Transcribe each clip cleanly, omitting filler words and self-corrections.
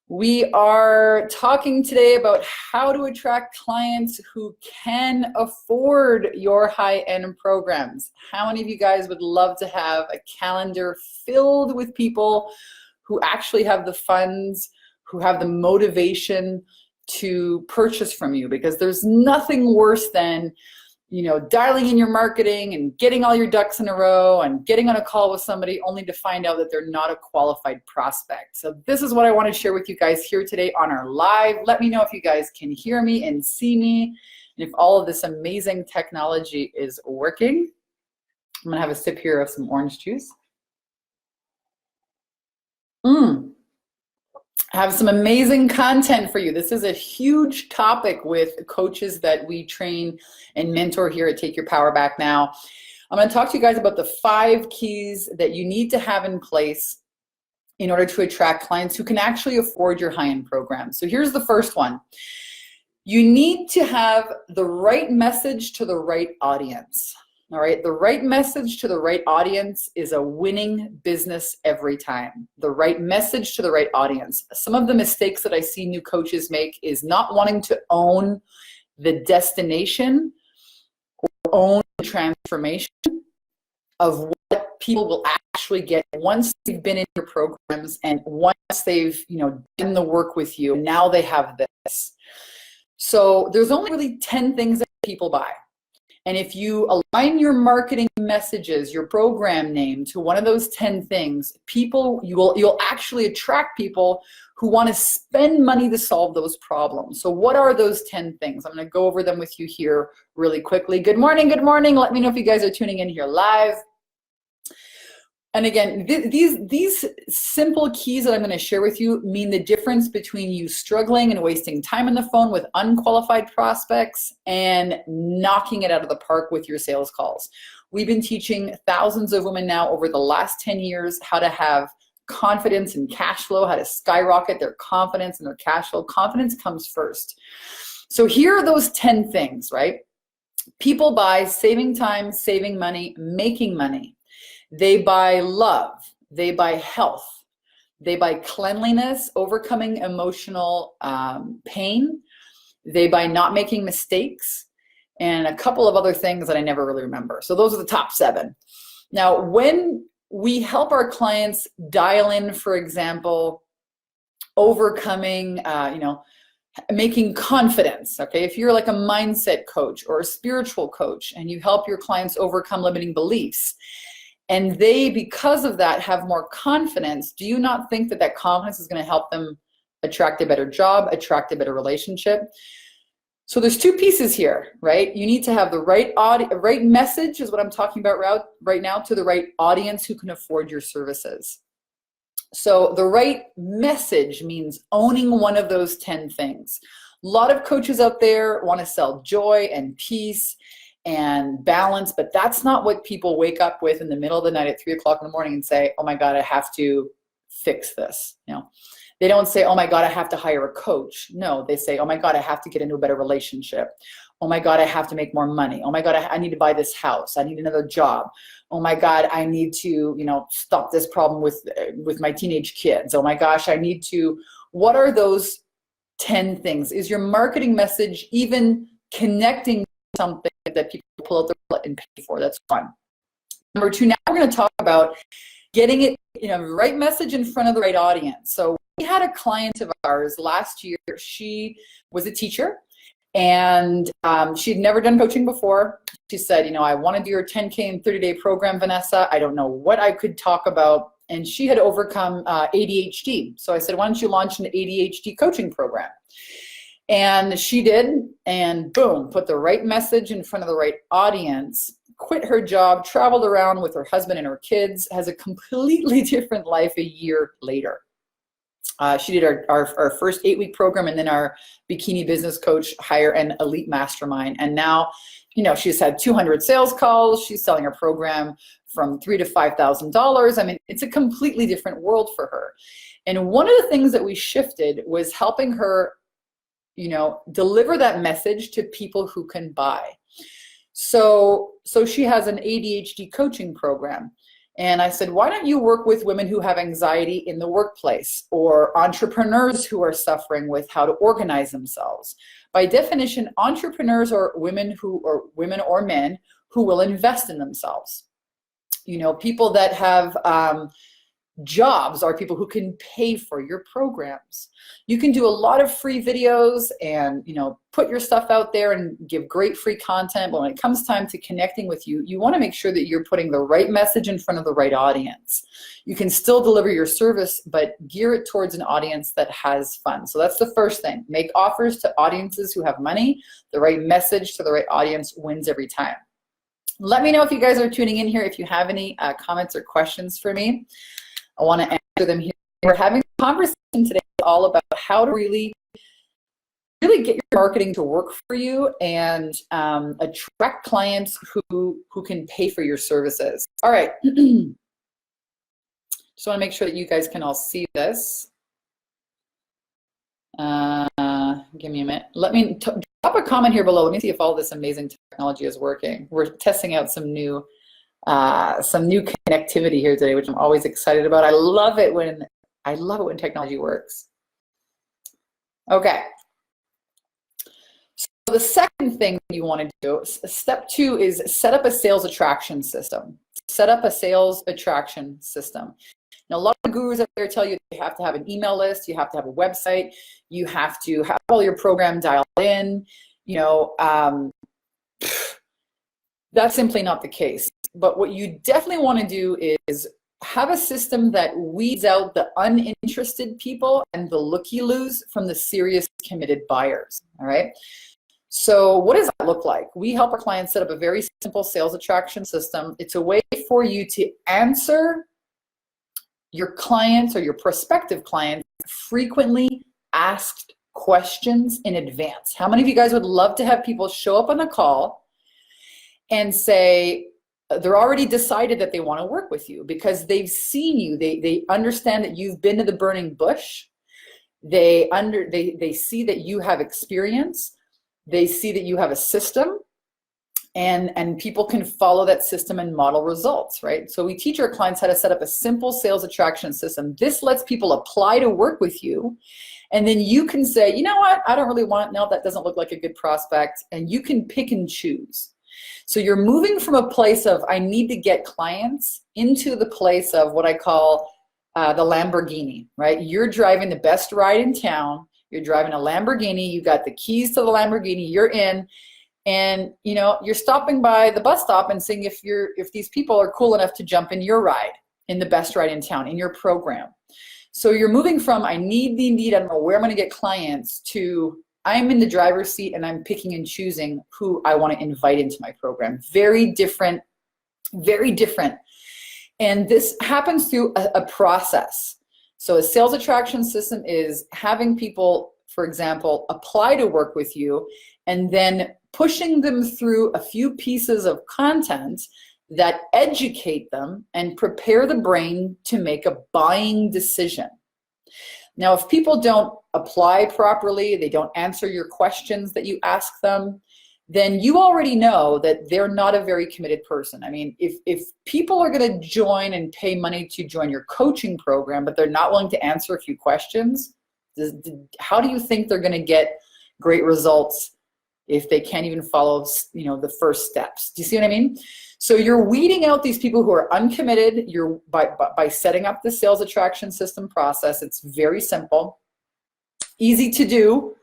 We are talking today about how to attract clients who can afford your high-end programs. How many of you guys would love to have a calendar filled with people who actually have the funds, who have the motivation to purchase from you? Because there's nothing worse than dialing in your marketing and getting all your ducks in a row and getting on a call with somebody only to find out that they're not a qualified prospect. So this is what I want to share with you guys here today on our live. Let me know if you guys can hear me and see me, and if all of this amazing technology is working. I'm gonna have a sip here of some orange juice. I have some amazing content for you. This is a huge topic with coaches that we train and mentor here at Take Your Power Back Now. I'm going to talk to you guys about the 5 keys that you need to have in place in order to attract clients who can actually afford your high-end program. So here's the first one. You need to have the right message to the right audience. All right, the right message to the right audience is a winning business every time. The right message to the right audience. Some of the mistakes that I see new coaches make is not wanting to own the destination or own the transformation of what people will actually get once they've been in your programs and once they've done the work with you. Now they have this. So there's only really 10 things that people buy. And if you align your marketing messages, your program name to one of those 10 things, you'll actually attract people who want to spend money to solve those problems. So what are those 10 things? I'm going to go over them with you here really quickly. Good morning, good morning. Let me know if you guys are tuning in here live. And again, these simple keys that I'm going to share with you mean the difference between you struggling and wasting time on the phone with unqualified prospects and knocking it out of the park with your sales calls. We've been teaching thousands of women now over the last 10 years how to have confidence and cash flow, how to skyrocket their confidence and their cash flow. Confidence comes first. So here are those 10 things, right? People buy saving time, saving money, making money. They buy love, they buy health, they buy cleanliness, overcoming emotional pain, they buy not making mistakes, and a couple of other things that I never really remember. So those are the top 7. Now, when we help our clients dial in, for example, overcoming, making confidence, okay? If you're like a mindset coach or a spiritual coach and you help your clients overcome limiting beliefs, and they, because of that, have more confidence, do you not think that that confidence is going to help them attract a better job, attract a better relationship? So there's 2 pieces here, right? You need to have the right message is what I'm talking about right now to the right audience who can afford your services. So the right message means owning one of those 10 things. A lot of coaches out there want to sell joy and peace and balance, but that's not what people wake up with in the middle of the night at 3 o'clock in the morning and say, oh my God, I have to fix this. They don't say, oh my God, I have to hire a coach. No, they say, oh my God, I have to get into a better relationship. Oh my God, I have to make more money. Oh my God, I need to buy this house. I need another job. Oh my God, I need to, stop this problem with my teenage kids. Oh my gosh, I need to. What are those 10 things? Is your marketing message even connecting something that people pull out their wallet and pay for? That's fun. Number 2, now we're going to talk about getting it, the right message in front of the right audience. So we had a client of ours last year. She was a teacher and she'd never done coaching before. She said, I want to do your 10K and 30-day program, Vanessa. I don't know what I could talk about. And she had overcome ADHD. So I said, why don't you launch an ADHD coaching program? And she did, and boom, put the right message in front of the right audience, quit her job, traveled around with her husband and her kids, has a completely different life a year later. She did our first 8-week program and then our Bikini Business Coach Hire an Elite Mastermind. And now, she's had 200 sales calls. She's selling her program from $3,000 to $5,000. I mean, it's a completely different world for her. And one of the things that we shifted was helping her deliver that message to people who can buy. So she has an ADHD coaching program. And I said, why don't you work with women who have anxiety in the workplace, or entrepreneurs who are suffering with how to organize themselves? By definition, entrepreneurs are women or men who will invest in themselves. You know, people that have jobs are people who can pay for your programs. You can do a lot of free videos and, you know, put your stuff out there and give great free content. But when it comes time to connecting with you, you want to make sure that you're putting the right message in front of the right audience. You can still deliver your service, but gear it towards an audience that has fun. So that's the first thing. Make offers to audiences who have money. The right message to the right audience wins every time. Let me know if you guys are tuning in here, if you have any comments or questions for me. I want to answer them here. We're having a conversation today all about how to really get your marketing to work for you and attract clients who can pay for your services. All right. Just want to make sure that you guys can all see this. Give me a minute. Let me drop a comment here below. Let me see if all this amazing technology is working. We're testing out some new connectivity here today, which I'm always excited about. I love it when technology works. Okay. So the second thing you want to do, step 2, is set up a sales attraction system. Set up a sales attraction system. Now, a lot of gurus out there tell you you have to have an email list, you have to have a website, you have to have all your program dialed in. You know, that's simply not the case. But what you definitely want to do is have a system that weeds out the uninterested people and the looky-loos from the serious committed buyers, all right? So what does that look like? We help our clients set up a very simple sales attraction system. It's a way for you to answer your clients or your prospective clients frequently asked questions in advance. How many of you guys would love to have people show up on a call and say, they're already decided that they want to work with you because they've seen you, they understand that you've been to the burning bush, they see that you have experience, they see that you have a system, and people can follow that system and model results, right? So we teach our clients how to set up a simple sales attraction system. This lets people apply to work with you, and then you can say, you know what, I don't really want, no, that doesn't look like a good prospect, and you can pick and choose. So you're moving from a place of, I need to get clients, into the place of what I call the Lamborghini, right? You're driving the best ride in town. You're driving a Lamborghini. You got the keys to the Lamborghini. You're in, and you know you're stopping by the bus stop and seeing if these people are cool enough to jump in your ride, in the best ride in town, in your program. So you're moving from I don't know where I'm going to get clients, to I'm in the driver's seat and I'm picking and choosing who I want to invite into my program. Very different, very different. And this happens through a process. So a sales attraction system is having people, for example, apply to work with you and then pushing them through a few pieces of content that educate them and prepare the brain to make a buying decision. Now, if people don't apply properly, they don't answer your questions that you ask them, then you already know that they're not a very committed person. I mean, if people are going to join and pay money to join your coaching program, but they're not willing to answer a few questions, how do you think they're going to get great results if they can't even follow, you know, the first steps? Do you see what I mean? So you're weeding out these people who are uncommitted. You're by setting up the sales attraction system process. It's very simple, easy to do.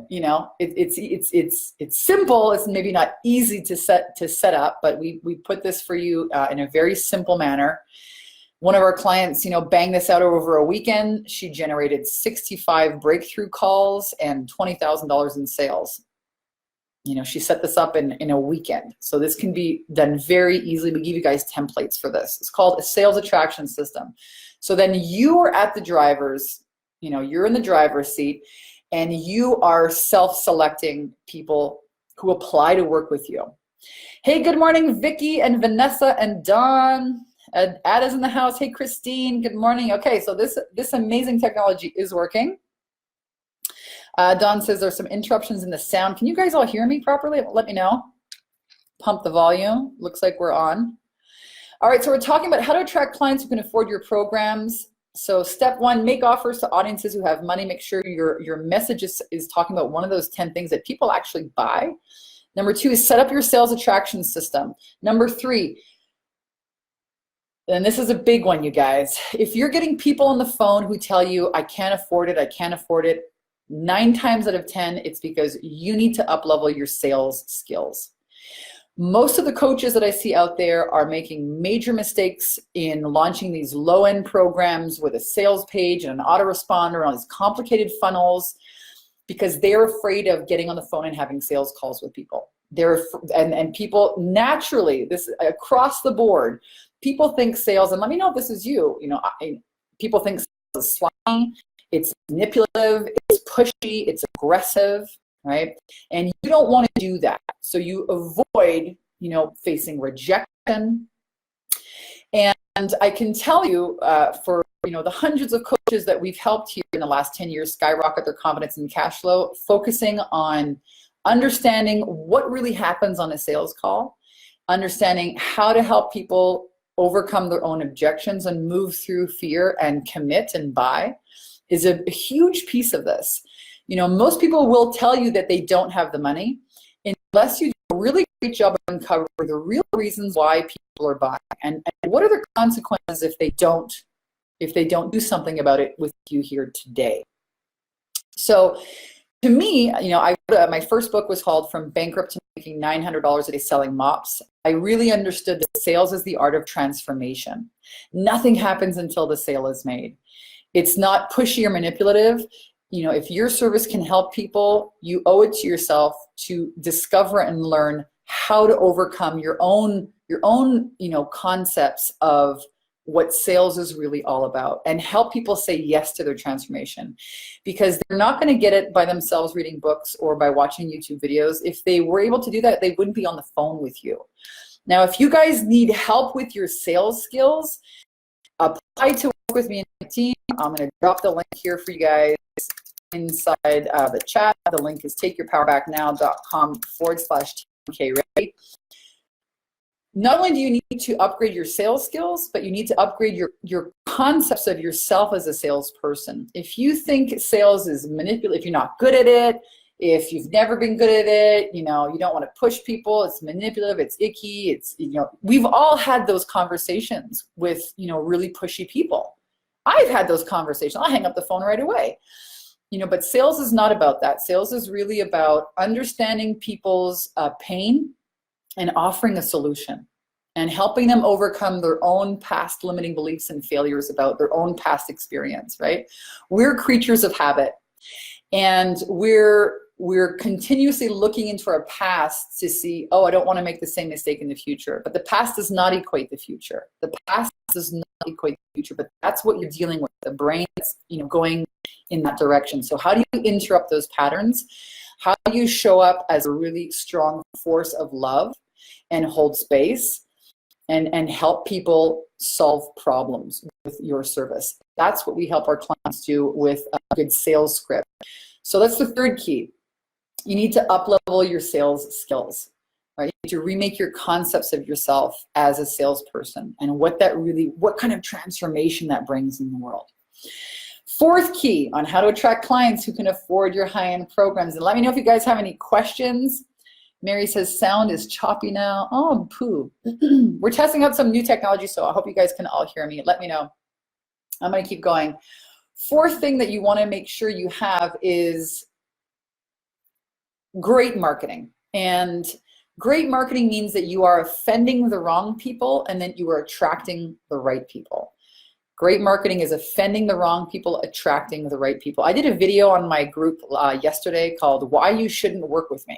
You know, it's simple. It's maybe not easy to set up, but we put this for you in a very simple manner. One of our clients, you know, banged this out over a weekend. She generated 65 breakthrough calls and $20,000 in sales. You know, she set this up in a weekend. So this can be done very easily. We give you guys templates for this. It's called a sales attraction system. So then you are at the driver's, you know, you're in the driver's seat and you are self-selecting people who apply to work with you. Hey, good morning, Vicky and Vanessa and Dawn. Ada's in the house. Hey, Christine, good morning. Okay, so this amazing technology is working. Don says there's some interruptions in the sound. Can you guys all hear me properly? Let me know. Pump the volume. Looks like we're on. All right, so we're talking about how to attract clients who can afford your programs. So step one, make offers to audiences who have money. Make sure your message is talking about one of those 10 things that people actually buy. Number two is set up your sales attraction system. Number three, and this is a big one, you guys. If you're getting people on the phone who tell you, I can't afford it, 9 times out of 10, it's because you need to up-level your sales skills. Most of the coaches that I see out there are making major mistakes in launching these low-end programs with a sales page and an autoresponder and all these complicated funnels because they're afraid of getting on the phone and having sales calls with people. And people naturally, this across the board, people think sales, and let me know if this is you, people think sales is slimy, it's manipulative, it's pushy, it's aggressive, right? And you don't want to do that. So you avoid, facing rejection. And I can tell you for, the hundreds of coaches that we've helped here in the last 10 years skyrocket their confidence and cash flow, focusing on understanding what really happens on a sales call, understanding how to help people overcome their own objections and move through fear and commit and buy is a huge piece of this. Most people will tell you that they don't have the money unless you do a really great job of uncovering the real reasons why people are buying and what are the consequences if they don't do something about it with you here today. So to me, my first book was called From Bankrupt to Making $900 a Day Selling Mops. I really understood that sales is the art of transformation. Nothing happens until the sale is made. It's not pushy or manipulative. If your service can help people, you owe it to yourself to discover and learn how to overcome your own concepts of what sales is really all about and help people say yes to their transformation, because they're not going to get it by themselves reading books or by watching YouTube videos. If they were able to do that, they wouldn't be on the phone with you. Now, if you guys need help with your sales skills, apply to work with me and my team. I'm going to drop the link here for you guys inside the chat. The link is takeyourpowerbacknow.com/TMK. Not only do you need to upgrade your sales skills, but you need to upgrade your concepts of yourself as a salesperson. If you think sales is manipulative, if you're not good at it, if you've never been good at it, you don't want to push people, it's manipulative, it's icky, we've all had those conversations with, really pushy people. I've had those conversations. I'll hang up the phone right away. But sales is not about that. Sales is really about understanding people's pain and offering a solution and helping them overcome their own past limiting beliefs and failures about their own past experience, right? We're creatures of habit, and we're continuously looking into our past to see, I don't want to make the same mistake in the future. But the past does not equate the future. The past does not equate the future, but that's what you're dealing with. The brain is, going in that direction. So how do you interrupt those patterns? How do you show up as a really strong force of love and hold space and help people solve problems with your service? That's what we help our clients do with a good sales script. So that's the third key. You need to up-level your sales skills, right? You need to remake your concepts of yourself as a salesperson and what kind of transformation that brings in the world. Fourth key on how to attract clients who can afford your high-end programs. And let me know if you guys have any questions. Mary says, sound is choppy now. Oh, poo. We're testing out some new technology, so I hope you guys can all hear me. Let me know. I'm going to keep going. Fourth thing that you want to make sure you have is great marketing. And great marketing means that you are offending the wrong people and then you are attracting the right people. Great marketing is offending the wrong people, attracting the right people. I did a video on my group yesterday called Why You Shouldn't Work With Me.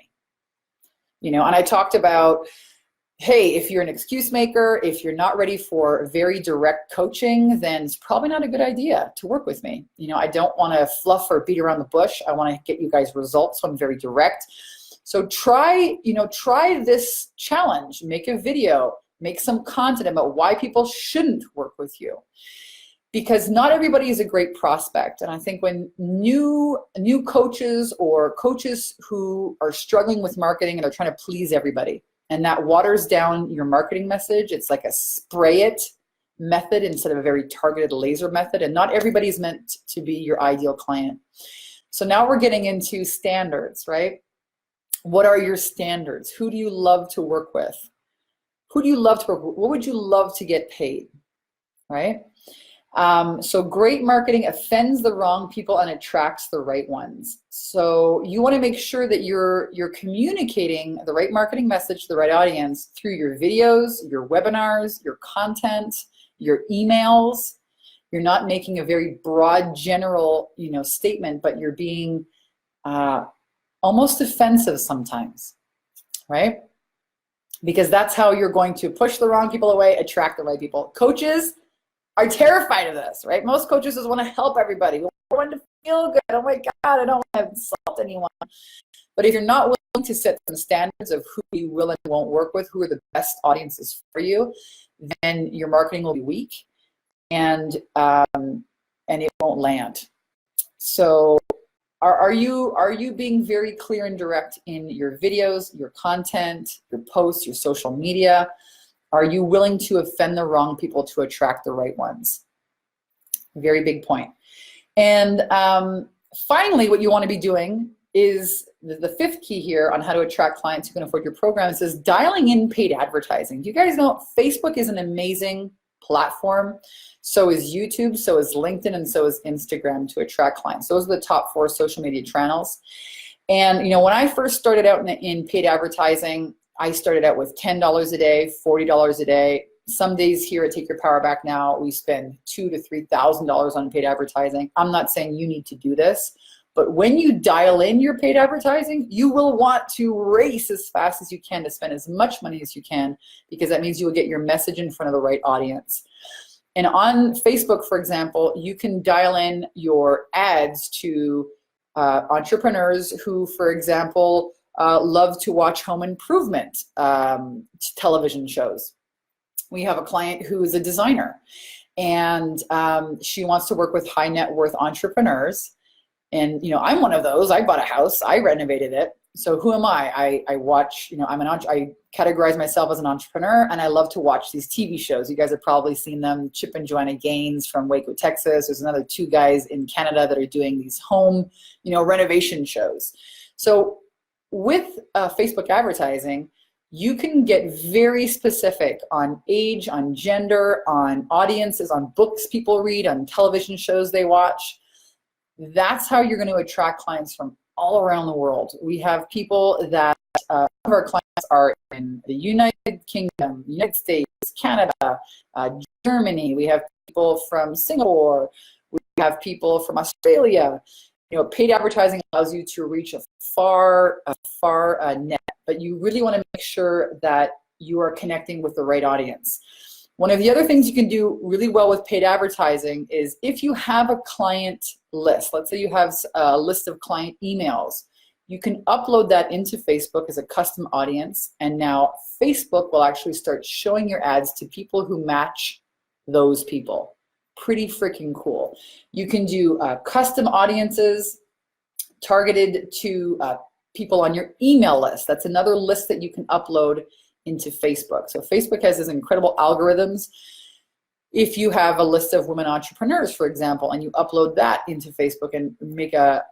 And I talked about, hey, if you're an excuse maker, if you're not ready for very direct coaching, then it's probably not a good idea to work with me. I don't want to fluff or beat around the bush. I want to get you guys results, so I'm very direct. So try this challenge, make a video, make some content about why people shouldn't work with you. Because not everybody is a great prospect. And I think when new coaches or coaches who are struggling with marketing and are trying to please everybody, and that waters down your marketing message. It's like a spray it method instead of a very targeted laser method, and not everybody's meant to be your ideal client. So now we're getting into standards, right? What are your standards? Who do you love to work with? Who do you love to work with? What would you love to get paid, right? So great marketing offends the wrong people and attracts the right ones. So you want to make sure that you're communicating the right marketing message to the right audience through your videos, your webinars, your content, your emails. You're not making a very broad general, statement, but you're being almost offensive sometimes, right? Because that's how you're going to push the wrong people away, attract the right people. Coaches are terrified of this, right? Most coaches just want to help everybody. We want to feel good. Oh my God, I don't want to insult anyone. But if you're not willing to set some standards of who you will and won't work with, who are the best audiences for you, then your marketing will be weak, and it won't land. So are you being very clear and direct in your videos, your content, your posts, your social media? Are you willing to offend the wrong people to attract the right ones? Very big point. And finally, what you want to be doing is the fifth key here on how to attract clients who can afford your programs is dialing in paid advertising. Do you guys know Facebook is an amazing platform? So is YouTube, so is LinkedIn, and so is Instagram to attract clients. Those are the top 4 social media channels. And when I first started out in paid advertising, I started out with $10 a day, $40 a day. Some days here at Take Your Power Back Now, we spend $2,000 to $3,000 on paid advertising. I'm not saying you need to do this, but when you dial in your paid advertising, you will want to race as fast as you can to spend as much money as you can, because that means you will get your message in front of the right audience. And on Facebook, for example, you can dial in your ads to entrepreneurs who, for example, love to watch home improvement television shows. We have a client who is a designer, and she wants to work with high net worth entrepreneurs. And I'm one of those. I bought a house, I renovated it. So who am I? I watch, I categorize myself as an entrepreneur, and I love to watch these TV shows. You guys have probably seen them. Chip and Joanna Gaines from Waco, Texas. There's another 2 guys in Canada that are doing these home, renovation shows. So with Facebook advertising, you can get very specific on age, on gender, on audiences, on books people read, on television shows they watch. That's how you're going to attract clients from all around the world. We have people that some of our clients are in the United Kingdom, United States, Canada, Germany. We have people from Singapore. We have people from Australia. Paid advertising allows you to reach a far net, but you really want to make sure that you are connecting with the right audience. One of the other things you can do really well with paid advertising is if you have a client list, let's say you have a list of client emails, you can upload that into Facebook as a custom audience, and now Facebook will actually start showing your ads to people who match those people. Pretty freaking cool. You can do custom audiences targeted to people on your email list. That's another list that you can upload into Facebook. So Facebook has these incredible algorithms. If you have a list of women entrepreneurs, for example, and you upload that into Facebook and make a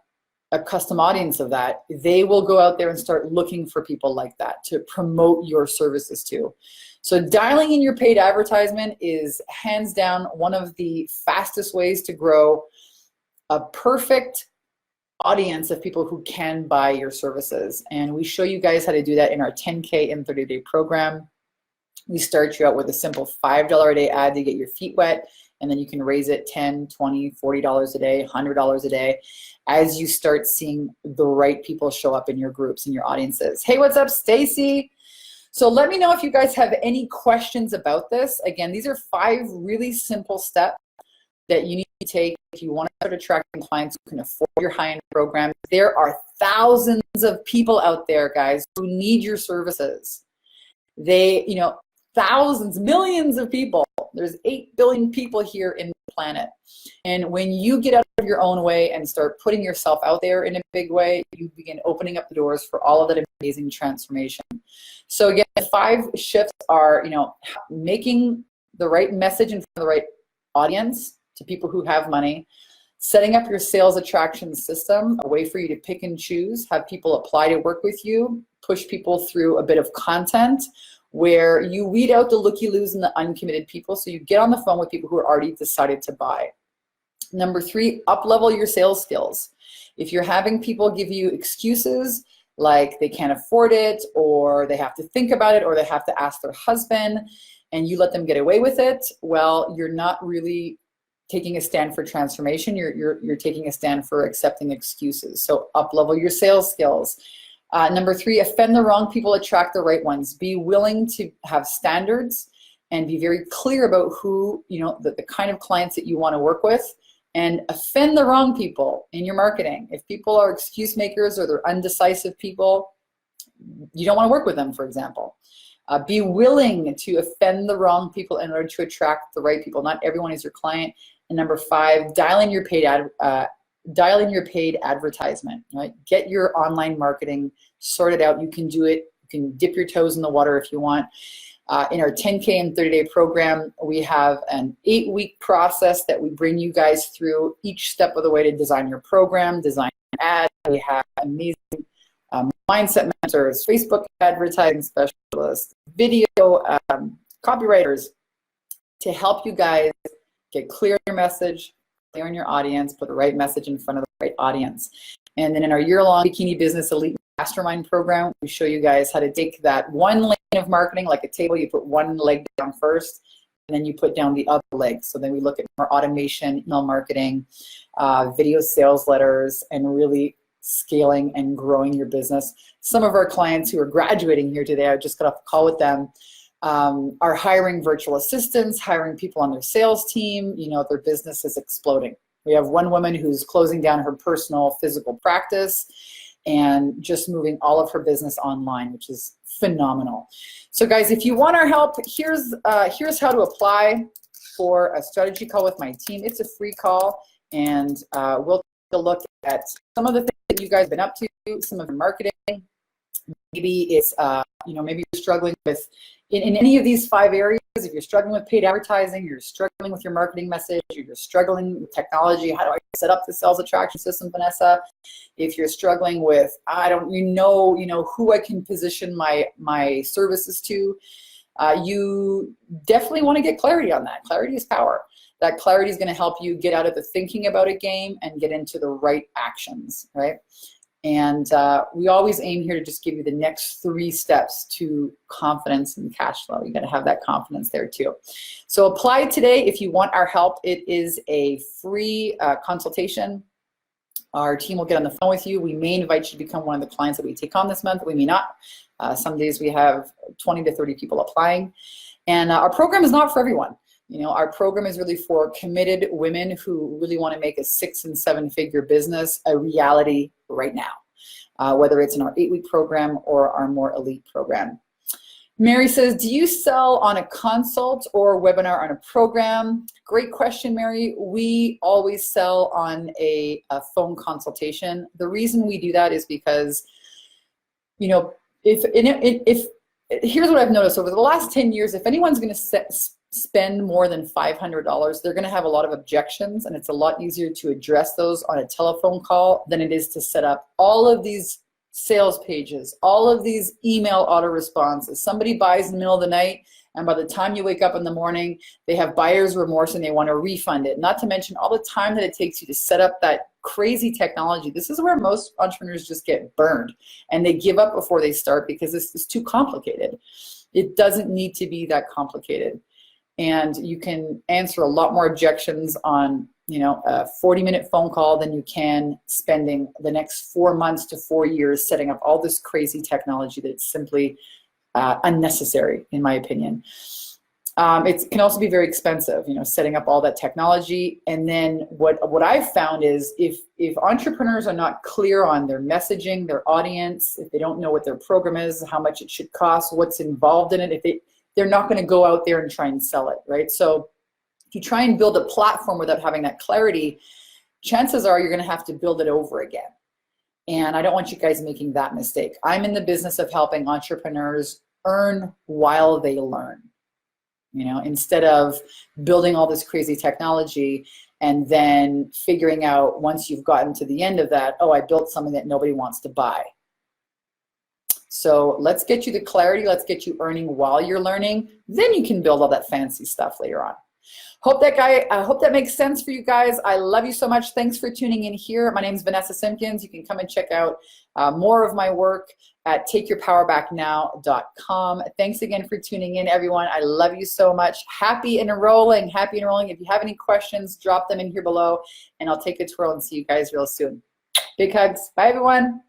custom audience of that, they will go out there and start looking for people like that to promote your services to. So dialing in your paid advertisement is hands down one of the fastest ways to grow a perfect audience of people who can buy your services. And we show you guys how to do that in our 10K in 30-day program. We start you out with a simple $5 a day ad to get your feet wet, and then you can raise it $10, $20, $40 a day, $100 a day as you start seeing the right people show up in your groups and your audiences. Hey, what's up, Stacy? So let me know if you guys have any questions about this. Again, these are 5 really simple steps that you need to take if you want to start attracting clients who can afford your high-end program. There are thousands of people out there, guys, who need your services. They, thousands, millions of people. There's 8 billion people here in the planet. And when you get out of your own way and start putting yourself out there in a big way, you begin opening up the doors for all of that amazing transformation. So again, the 5 shifts are, you know, making the right message in front of the right audience to people who have money, setting up your sales attraction system, a way for you to pick and choose, have people apply to work with you, push people through a bit of content where you weed out the looky-loos and the uncommitted people, so you get on the phone with people who are already decided to buy. Number 3, up-level your sales skills. If you're having people give you excuses like they can't afford it, or they have to think about it, or they have to ask their husband, and you let them get away with it, well, you're not really taking a stand for transformation. You're taking a stand for accepting excuses. So up-level your sales skills. Number 3, offend the wrong people, attract the right ones. Be willing to have standards and be very clear about who, you know, the kind of clients that you want to work with, and offend the wrong people in your marketing. If people are excuse makers or they're undecisive people, you don't want to work with them, for example. Be willing to offend the wrong people in order to attract the right people. Not everyone is your client. And number 5, dial in your paid advertisement, right? Get your online marketing sorted out. You can do it. You can dip your toes in the water if you want. In our 10K and 30-day program, we have an 8-week process that we bring you guys through each step of the way to design your program, design an ad. We have amazing mindset mentors, Facebook advertising specialists, video copywriters to help you guys get clear on your message, clear on your audience, put the right message in front of the right audience. And then in our year-long Bikini Business Elite Mastermind program, we show you guys how to take that one lane of marketing, like a table, you put one leg down first, and then you put down the other leg. So then we look at more automation, email marketing, video sales letters, and really scaling and growing your business. Some of our clients who are graduating here today, I just got off a call with them, are hiring virtual assistants, hiring people on their sales team. You know, their business is exploding. We have one woman who's closing down her personal physical practice and just moving all of her business online, which is phenomenal. So guys, if you want our help, here's how to apply for a strategy call with my team. It's a free call, and we'll take a look at some of the things that you guys have been up to, some of the marketing. Maybe it's, you know, maybe you're struggling with, in any of these 5 areas, if you're struggling with paid advertising, you're struggling with your marketing message, you're struggling with technology, how do I set up the sales attraction system, Vanessa? If you're struggling with, I don't know who I can position my services to, you definitely want to get clarity on that. Clarity is power. That clarity is going to help you get out of the thinking about a game and get into the right actions, right? And we always aim here to just give you the next 3 steps to confidence and cash flow. You got to have that confidence there too. So apply today if you want our help. It is a free consultation. Our team will get on the phone with you. We may invite you to become one of the clients that we take on this month. We may not. Some days we have 20 to 30 people applying. And our program is not for everyone. You know, our program is really for committed women who really want to make a 6- and 7-figure business a reality right now, whether it's in our 8-week program or our more elite program. Mary says, do you sell on a consult or webinar on a program? Great question, Mary. We always sell on a phone consultation. The reason we do that is because, you know, if here's what I've noticed over the last 10 years, if anyone's going to spend more than $500, they're going to have a lot of objections, and it's a lot easier to address those on a telephone call than it is to set up all of these sales pages, all of these email auto-responses. Somebody buys in the middle of the night, and by the time you wake up in the morning, they have buyer's remorse and they want to refund it. Not to mention all the time that it takes you to set up that crazy technology. This is where most entrepreneurs just get burned, and they give up before they start because this is too complicated. It doesn't need to be that complicated. And you can answer a lot more objections on, you know, a 40-minute phone call than you can spending the next 4 months to 4 years setting up all this crazy technology that's simply unnecessary, in my opinion. It can also be very expensive, you know, setting up all that technology. And then what I've found is if entrepreneurs are not clear on their messaging, their audience, if they don't know what their program is, how much it should cost, what's involved in it, they're not going to go out there and try and sell it, right? So if you try and build a platform without having that clarity, chances are you're going to have to build it over again. And I don't want you guys making that mistake. I'm in the business of helping entrepreneurs earn while they learn, you know, instead of building all this crazy technology and then figuring out once you've gotten to the end of that, oh, I built something that nobody wants to buy. So let's get you the clarity. Let's get you earning while you're learning. Then you can build all that fancy stuff later on. I hope that makes sense for you guys. I love you so much. Thanks for tuning in here. My name is Vanessa Simpkins. You can come and check out more of my work at takeyourpowerbacknow.com. Thanks again for tuning in, everyone. I love you so much. Happy enrolling. Happy enrolling. If you have any questions, drop them in here below, and I'll take a twirl and see you guys real soon. Big hugs. Bye, everyone.